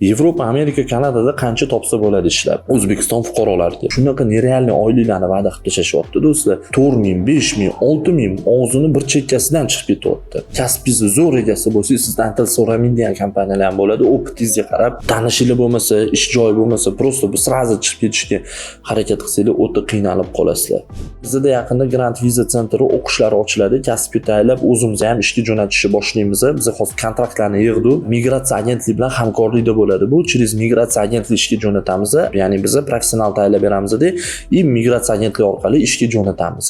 Yevropa, Amerika, Kanadada qancha topsa bo'ladi ishlab. O'zbekiston fuqarolariga shunaqa nerealniy oyliklarni va'da qilib tashyapti do'stlar. 4 ming, 5 ming, 6 ming og'zini bir chekkasidan chiqib ketyapti. Kasbingizni zo'r egasi bo'lsangiz, sizdan til so'ramaydigan kompaniyalar ham bo'ladi. Opitingizga qarab, tanishinglar bo'lmasa, ish joyi bo'lmasa, prosta bu srazi chiqib ketishga harakat qilsanglar, o'ta qiynalib qolasizlar. Bizda yaqinda Grant Visa Center o'qishlari ochiladi. Kasbga tayyorlab, o'zimiz ham ishga jo'natishni boshlaymiz. Biz hozir kontraktlarni yig'dik. Migratsiya agentligi bilan hamkorlikda bu через migratsiya agentlik ishga jo'natamiz. Ya'ni biz professional tayyorlab beramiz-da, migratsiya agentligi orqali ishga jo'natamiz.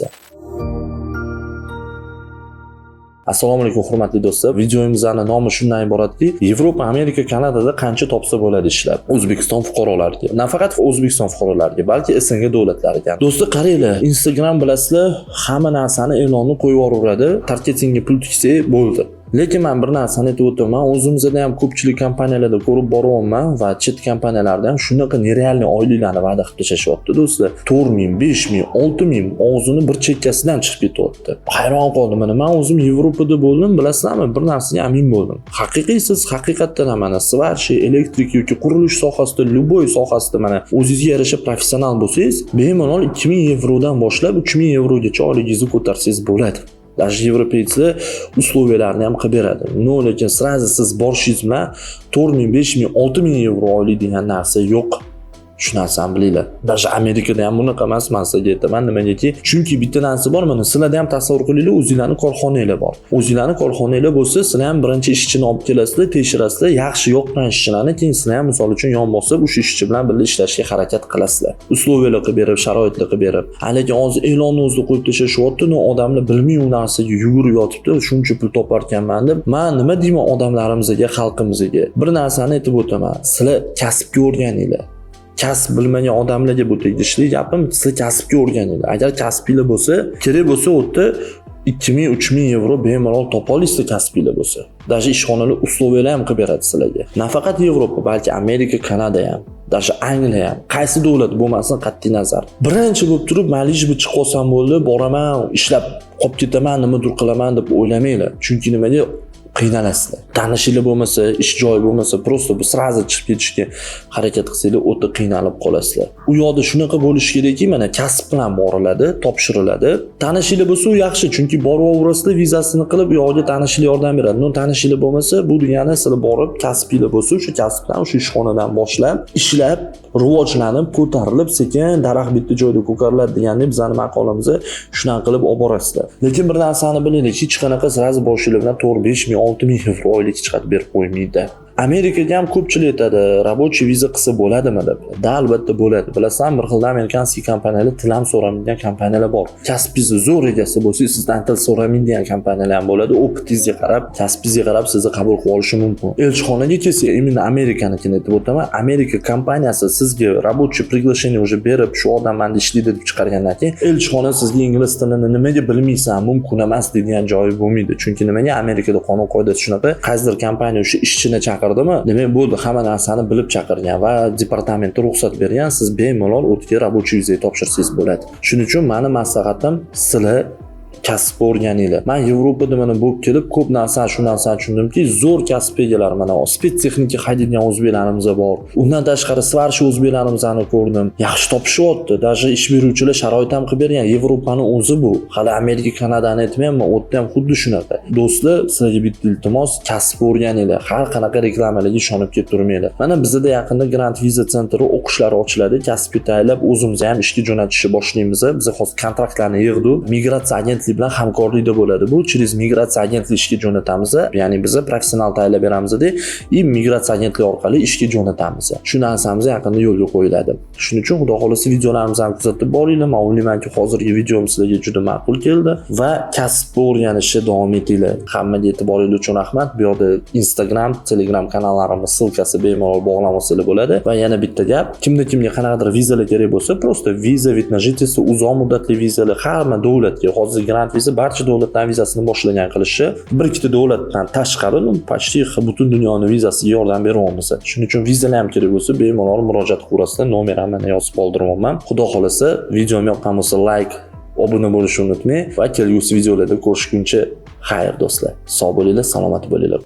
Assalomu alaykum hurmatli do'stlar. Videomizning nomi shundan iboratki, Yevropa, Amerika, Kanadada qancha topsa bo'ladi ishlab. O'zbekiston fuqarolariga. Nafaqat O'zbekiston fuqarolariga, balki SNG davlatlariga. Do'stlar, qaranglar, Instagram bilasizlar, hamma narsani e'lonni qo'yib yuboradi. Targetingga pul tiksa bo'ldi. Lekin men bir narsani aytib o'taman, o'zimizda ham ko'pchilik kompaniyalarda ko'rib boryapman va chet kompaniyalarda ham shunaqa nerealniy oyliklarni va'da qilib tashyapti do'stlar. 4 ming, 5 ming, 6 ming og'zini bir chekkasidan chiqib ketyapti. Hayron qoldim. Men o'zim Yevropada bo'ldim, bilasizlarmi? Bir narsaga amin bo'ldim. Haqiqiy siz haqiqatdan ham mana svarshi, elektrik yoki qurilish sohasida, любой sohasida mana o'zingizga yarasha professional bo'lsangiz, bemalol 2000 yevrodan boshlab 3000 yevrogacha oyligingizni ko'tarsangiz bo'ladi. Даже европейцы условияlarni ham qilib beradi. No, lekin srazi siz borishingiz bilan 4 ming, 5 ming, 6 ming yevro oylik degan narsa yo'q. Shu narsani bilinglar. Даже Amerikada ham bunaqa emas, men sizga aytaman. Nimagaki? Chunki bitta narsa bor, mana sizlarda ham tasavvur qilinglar, o'zingizlarning korxonanglar bor. O'zingizlarning korxonanglar bo'lsa, sizlar ham birinchi ishchini olib kelasizlar, tekshirasizlar, yaxshi yoqqan ishchilarni keyin sizlar ham misol uchun yon bosib, o'sha ishchi bilan birga ishlashga harakat qilasizlar. Usloviyalar qilib berib, sharoitlar qilib berib. Lekin hozir e'lonni o'zida qo'yib tashyapti, odamlar bilmay u narsaga yugurib yotibdi, shuncha pul toparkanman deb. Men nima deyman odamlarimizga, xalqimizga? Bir narsani aytib o'taman. Sizlar kasbga o'rganinglar. Kasb bilmagan odamlarga bu tegishli gapim, siz kasbga o'rganinglar. Agar kasbinglar bo'lsa, kerak bo'lsa o'tda 2000, 3000 yevro bemalol topa olasizlar kasbinglar bo'lsa. Даже ishxonalar usloviyalar ham qilib beradi sizlarga. Nafaqat Yevropa, balki Amerika, Kanada ham, даже Angliya ham, qaysi davlat bo'lmasin qat'iy nazar. Birinchi bo'lib turib, malij bu chiqib olsam bo'ldi, boraman, ishlab qolib ketaman, nimadir qilaman deb o'ylamanglar. Chunki nimaga qiynalasizlar. Tanishinglar bo'lmasa, ish joyi bo'lmasa, prosta bu srazi chiqib ketishga harakat qilsanglar, o'ta qiynalib qolasizlar. U yoqda shunaqa bo'lishi kerakki, mana kasb bilan boriladi, topshiriladi. Tanishinglar bo'lsa, u yaxshi, chunki boraverasizlar, vizasini qilib, u yoqga tanishinglar yordam beradi. No, tanishinglar bo'lmasa, bu degani sizlar borib, kasbinglar bo'lsa, o'sha kasbdan, o'sha ishxonadan boshlab, ishlab, rivojlanib, ko'tarilib, sekin daraxt bitta joyda ko'kariladi degandek bizning maqolamizda shunaqa qilib olib borasizlar. Lekin bir narsani bilinglar, hech qanaqa srazi boshinglar bilan 4-5 ming, 6 ming yevro oylik chiqarib berib qo'ymaydi. Amerikaga ham ko'pchilik aytadi, рабочий viza qilsa bo'ladimi deb. Da, albatta bo'ladi. Bilasan, bir xilda amerikanskiy kompaniyalar til ham so'ramaydigan kompaniyalar bor. Kasbingizni zo'r egasi bo'lsangiz, sizdan til so'ramaydigan kompaniyalar ham bo'ladi. Opitingizga qarab, kasbingizga qarab sizni qabul qilib olishi mumkin. Elchixonaga kelsa, именно Amerikanikini aytib o'taman. Amerika kompaniyasi sizga рабочий приглашение уже berib, shu odam menda ishlaydi deb chiqargandan keyin, elchixona sizga ingliz tilini nimaga bilmaysan, mumkin emas degan joyi bo'lmaydi. Chunki nimaga Amerikada qonun qoidasi shunaqa, qaysidir kompaniya o'sha ishchini demak bo'ldi, hamma narsani bilib chaqirgan va departamentga ruxsat bergan, siz bemalol o'tga рабочий viza topshirsangiz bo'ladi. Shuning uchun meni maslahatim, sizlar kasb o'rganinglar. Men Yevropada mana bo'lib kelib, ko'p narsani shu narsani tushundimki, zo'r kasb egalari mana spetsexnika haydaydigan o'zbeklarimiz bor. Undan tashqari svarshi o'zbeklarimizni ko'rdim. Yaxshi topishyapti. Даже ish beruvchilar sharoit ham qilib bergan. Yevropani o'zi bu. Hali Amerika, Kanadani aytmayapman, o'tda ham xuddi shunaqa. Do'stlar, sizlarga bitta iltimos, kasb o'rganinglar. Har qanaqa reklamalarga ishonib ketavermanglar. Mana bizda yaqinda Grant Visa Center o'qishlari ochiladi. Kasbga tayyorlab, o'zimiz ham ishga jo'natishni boshlaymiz. Biz hozir kontraktlarni yig'dik. Migratsiya agentligi bilan hamkorlikda bo'ladi. Bu через migratsiya agentligi ishga jo'natamiz. Ya'ni biz professional tayyorlab beramiz-da, migratsiya agentligi orqali ishga jo'natamiz. Shu narsamiz yaqinda yo'lga qo'yiladi. Shuning uchun xudo xolasa videolarimizni ham kuzatib boringlar. Men o'ylaymanki, hozirgi videom sizlarga juda ma'qul keldi va kasbni o'rganishga davom etinglar. Hammaga e'tiboringiz uchun rahmat. Bu yerda Instagram, Telegram kanallarimiz silkasi bemalol bog'lab olsanglar bo'ladi. Va yana bitta gap, kimga qanaqadir vizalar kerak bo'lsa, prosta viza, vид на жительство, uzoq muddatli vizalar hamma davlatga, hozir Grant Visa barcha davlatlar vizasini boshlagan qilishi, bir ikkita davlatdan tashqari почти butun dunyoning vizasiga yordam beryapmiz. Shuning uchun vizalar ham kerak bo'lsa, bemalol murojaat qilasizlar. Nomerimni mana yozib qoldirmoqman. Xudo xolasa, videom yoqqan bo'lsa like, obuna bo'lishni unutmang va kelgusi videolarda ko'rishguncha xayr do'stlar. Sog' bo'linglar, salomat bo'linglar.